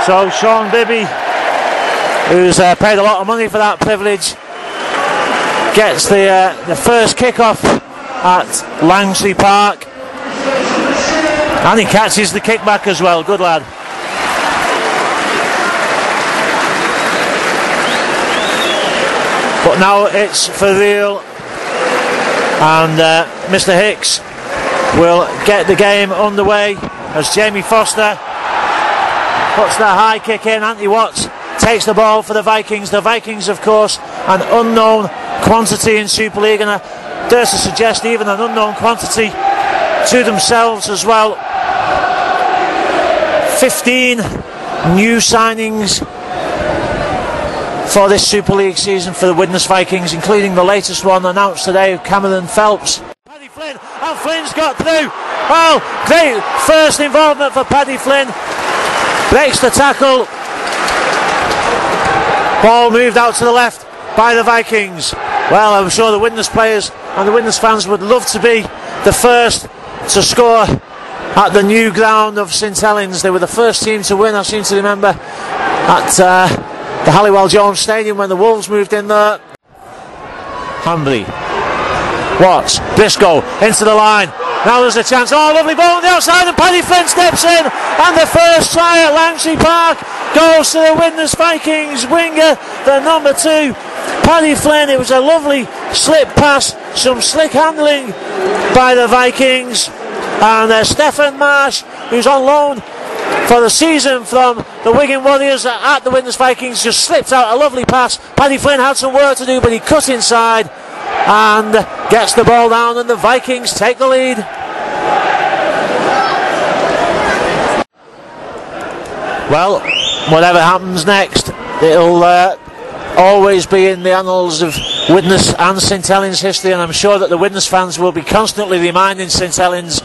So Sean Bibby, who's paid a lot of money for that privilege, gets the first kickoff at Langtree Park, and he catches the kickback as well. Good lad. But now it's for real, and Mr. Hicks will get the game underway as Jamie Foster puts the high kick in. Anthony Watts takes the ball for the Vikings. The Vikings, of course, an unknown quantity in Super League, and I dare to suggest even an unknown quantity to themselves as well. 15 new signings for this Super League season for the Widnes Vikings, including the latest one announced today, Cameron Phelps. Paddy Flynn, and Flynn's got through. Oh, great first involvement for Paddy Flynn. Breaks the tackle. Ball moved out to the left by the Vikings. Well, I'm sure the Widnes players and the Widnes fans would love to be the first to score at the new ground of St Helens. They were the first team to win, I seem to remember, at the Halliwell Jones Stadium when the Wolves moved in there. Hambley, Watts, Briscoe into the line. Now there's a chance. Oh, lovely ball on the outside, and Paddy Flynn steps in, and the first try at Langtree Park goes to the Widnes Vikings winger, the number 2, Paddy Flynn. It was a lovely slip pass, some slick handling by the Vikings, and Stephen Marsh, who's on loan for the season from the Wigan Warriors at the Widnes Vikings, just slipped out a lovely pass. Paddy Flynn had some work to do, but he cut inside and gets the ball down, and the Vikings take the lead. Well, whatever happens next, it'll always be in the annals of Widnes and St Helens history, and I'm sure that the Widnes fans will be constantly reminding St Helens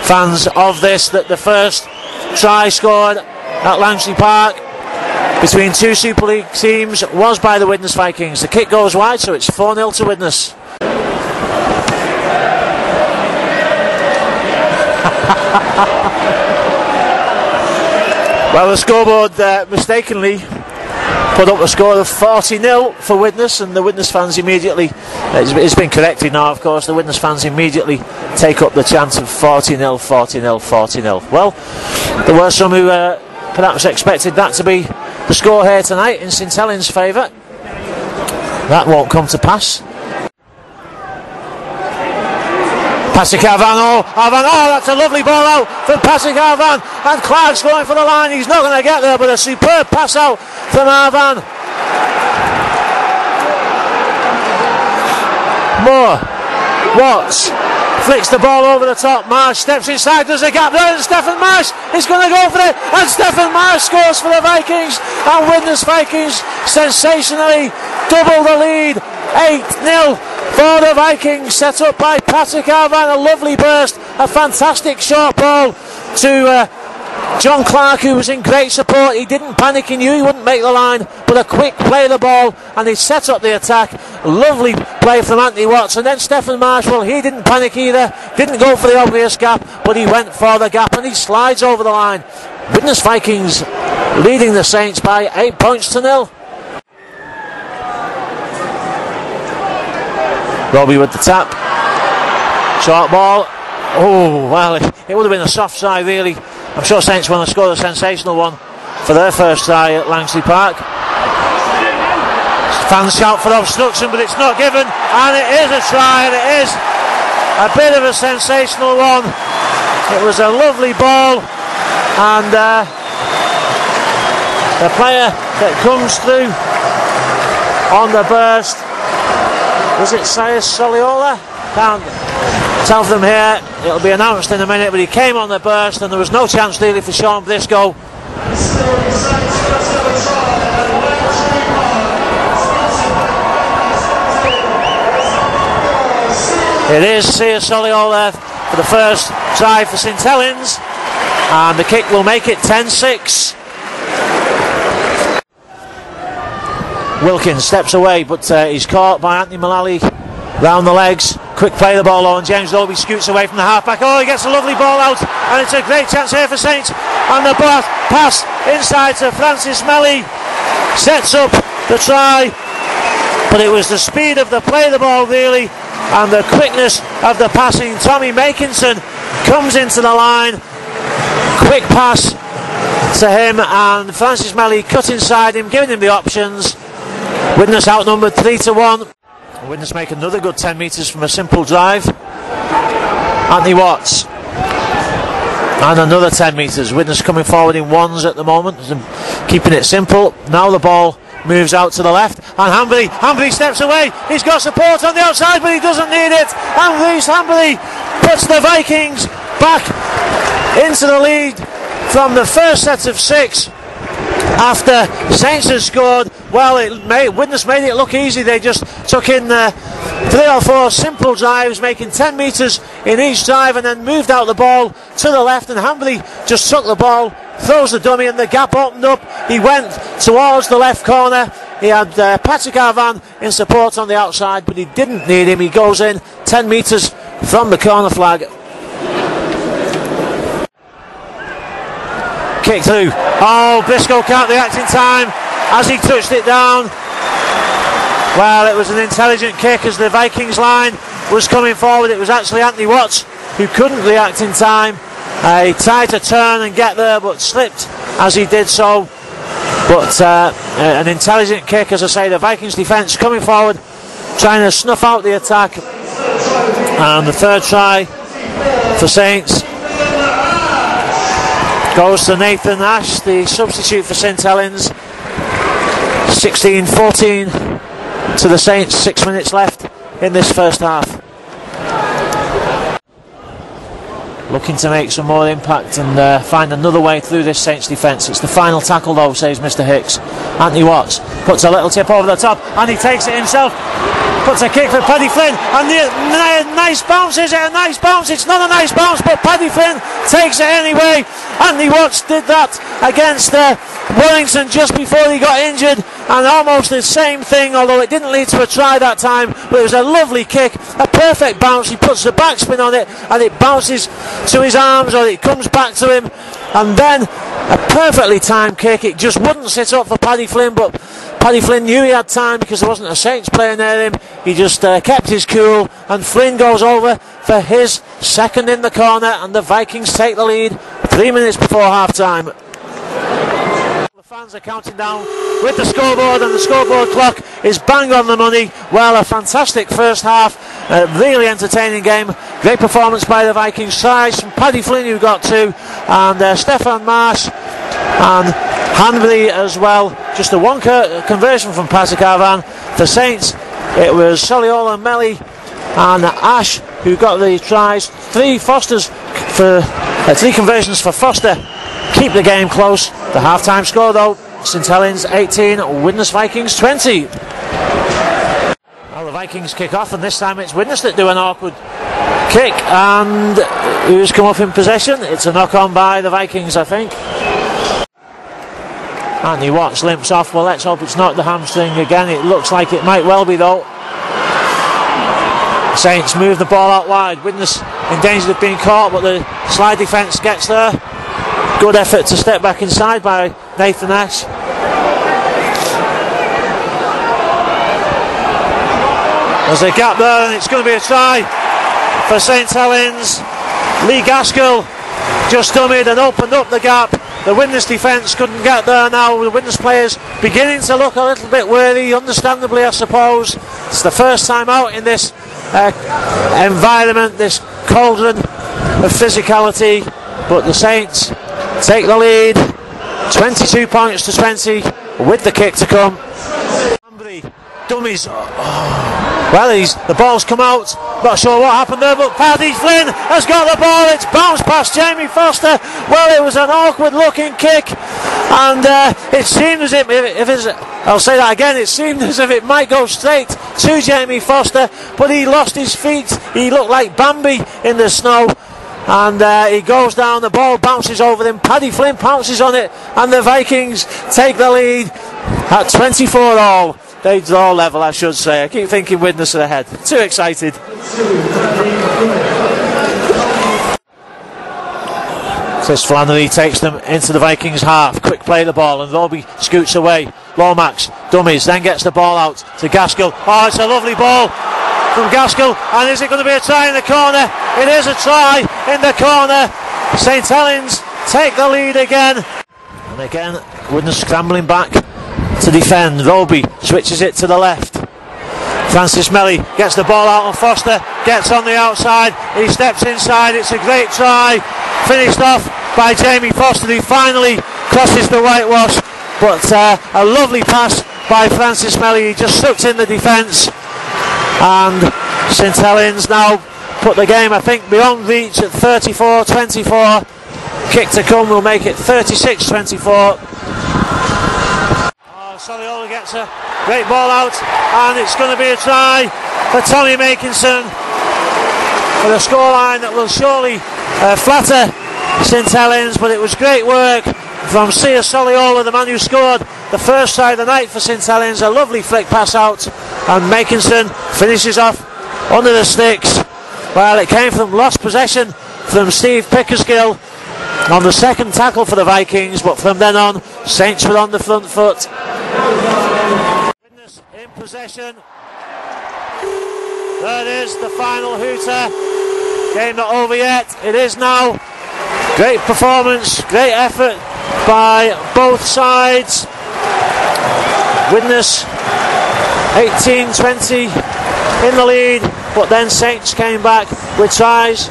fans of this, that the first try scored at Langtree Park between two Super League teams was by the Widnes Vikings. The kick goes wide, so it's 4-0 to Widnes. Well, the scoreboard mistakenly put up a score of 40-0 for Widnes, and the Widnes fans immediately, it's been corrected now of course, the Widnes fans immediately take up the chant of 40-0, 40-0, 40-0. Well, there were some who perhaps expected that to be the score here tonight in St Helens' favour. That won't come to pass. Patrick Arvan, that's a lovely ball out from Patrick Arvan, and Clark's going for the line. He's not going to get there, but a superb pass out from Arvan. Moore, Watts flicks the ball over the top. Marsh steps inside, there's a gap there, and Stephen Marsh is going to go for it, and Stephen Marsh scores for the Vikings, and Widnes Vikings sensationally double the lead. 8-0 for the Vikings, set up by Patrick Arvan. A lovely burst, a fantastic short ball to John Clark, who was in great support. He didn't panic, he knew he wouldn't make the line, but a quick play of the ball, and he set up the attack. Lovely play from Anthony Watts, and then Stephen Marsh, well, he didn't panic either, didn't go for the obvious gap, but he went for the gap, and he slides over the line. Widnes Vikings leading the Saints by 8 points to 0. Robbie with the tap, short ball. Oh well, it would have been a soft try really. I'm sure Saints want to score a sensational one for their first try at Langtree Park. Fans shout for obstruction, but it's not given, and it is a try, and it is a bit of a sensational one. It was a lovely ball, and the player that comes through on the burst, was it Sias Soliola? Can't tell them here, it'll be announced in a minute, but he came on the burst and there was no chance really for Sean Briscoe. It is Sias Soliola for the first try for St Helens, and the kick will make it 10-6. Wilkins steps away, but he's caught by Anthony Mullally round the legs. Quick play the ball on. James Dolby scoots away from the halfback. Oh, he gets a lovely ball out, and it's a great chance here for Saints. and the pass inside to Francis Melly sets up the try, but it was the speed of the play of the ball really and the quickness of the passing. Tommy Makinson comes into the line, quick pass to him, and Francis Melly cut inside him, giving him the options. Widnes outnumbered 3-1. Widnes make another good 10 metres from a simple drive. Anthony Watts, and another 10 metres. Widnes coming forward in ones at the moment, keeping it simple. Now the ball moves out to the left, and Hambury steps away. He's got support on the outside, but he doesn't need it. And Reece Hambury puts the Vikings back into the lead from the first set of 6 after Saints had scored. Well, Widnes made it look easy. They just took in 3 or 4 simple drives, making 10 metres in each drive, and then moved out the ball to the left, and Hambury just took the ball, throws the dummy, and the gap opened up. He went towards the left corner. He had Patrick Arvan in support on the outside, but he didn't need him. He goes in 10 metres from the corner flag. Kick through. Oh, Briscoe can't react in time as he touched it down. Well, it was an intelligent kick as the Vikings line was coming forward. It was actually Anthony Watts who couldn't react in time. He tried to turn and get there, but slipped as he did so. But an intelligent kick, as I say. The Vikings defence coming forward, trying to snuff out the attack. And the third try for Saints goes to Nathan Ash, the substitute for St Helens. 16-14 to the Saints, 6 minutes left in this first half. Looking to make some more impact and find another way through this Saints defence. It's the final tackle though, says Mr Hicks. Anthony Watts puts a little tip over the top and he takes it himself. Puts a kick for Paddy Flynn, and nice bounce. Is it a nice bounce? It's not a nice bounce, but Paddy Flynn takes it anyway. Anthony Watts did that against Wellington just before he got injured, and almost the same thing, although it didn't lead to a try that time, but it was a lovely kick, a perfect bounce. He puts the backspin on it and it bounces to his arms, or it comes back to him, and then a perfectly timed kick. It just wouldn't sit up for Paddy Flynn, but Paddy Flynn knew he had time because there wasn't a Saints player near him. He just kept his cool, and Flynn goes over for his second in the corner, and the Vikings take the lead 3 minutes before half time. The fans are counting down with the scoreboard, and the scoreboard clock is bang on the money. Well, a fantastic first half, a really entertaining game. Great performance by the Vikings. Tries from Paddy Flynn, who got 2, and Stefan Marsh and Hanbury as well. Just a one conversion from Patrick Arvan. For Saints, it was Soliola, Melly and Ash who got the tries. 3 conversions for Foster. Keep the game close. The half-time score though, St Helens 18, Widnes Vikings 20. Well, the Vikings kick off, and this time it's Widnes that do an awkward kick, and who's come up in possession? It's a knock-on by the Vikings, I think. Anthony Watts limps off. Well, let's hope it's not the hamstring again. It looks like it might well be though. Saints move the ball out wide. Widnes in danger of being caught, but the slide defence gets there. Good effort to step back inside by Nathan Ash. There's a gap there, and it's going to be a try for St Helens. Lee Gaskell just dummied and opened up the gap. The Widnes defence couldn't get there now. The Widnes players beginning to look a little bit weary, understandably I suppose. It's the first time out in this environment, this cauldron of physicality, but the Saints take the lead 22 points to 20 with the kick to come. Dummies. Well, the ball's come out. Not sure what happened there, but Paddy Flynn has got the ball. It's bounced past Jamie Foster. Well, it was an awkward looking kick, and it seemed as if I'll say that again, it seemed as if it might go straight to Jamie Foster, but he lost his feet. He looked like Bambi in the snow, and he goes down. The ball bounces over him. Paddy Flynn pounces on it, and the Vikings take the lead at 24 all. They draw level, I should say. I keep thinking Widnes are ahead. Too excited. Chris Flannery takes them into the Vikings half. Quick play the ball and Roby scoots away. Lomax dummies, then gets the ball out to Gaskell. Oh, it's a lovely ball from Gaskell, and is it going to be a try in the corner? It is a try in the corner. St Helens take the lead again. And again, Widnes scrambling back to defend. Roby switches it to the left. Francis Melly gets the ball out on Foster, gets on the outside, he steps inside, it's a great try, finished off by Jamie Foster, who finally crosses the whitewash, but a lovely pass by Francis Melly. He just sucked in the defence, and St Helens now put the game, I think, beyond reach at 34-24. Kick to come will make it 36-24. Soliola gets a great ball out, and it's going to be a try for Tommy Makinson for a scoreline that will surely flatter St Helens, but it was great work from Sia Soliola, the man who scored the first try of the night for St Helens. A lovely flick pass out, and Makinson finishes off under the sticks. Well, it came from lost possession from Steve Pickersgill on the second tackle for the Vikings, but from then on, Saints were on the front foot. Widnes in possession. There it is, the final hooter. Game not over yet. It is now. Great performance, great effort by both sides. Widnes 18-20 in the lead, but then Saints came back with tries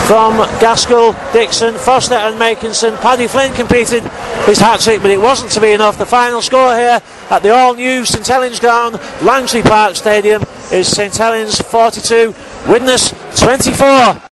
from Gaskell, Dixon, Foster and Makinson. Paddy Flynn completed his hat-trick, but it wasn't to be enough. The final score here at the all-new St Helens ground, Langtree Park Stadium, is St Helens 42, Widnes 24.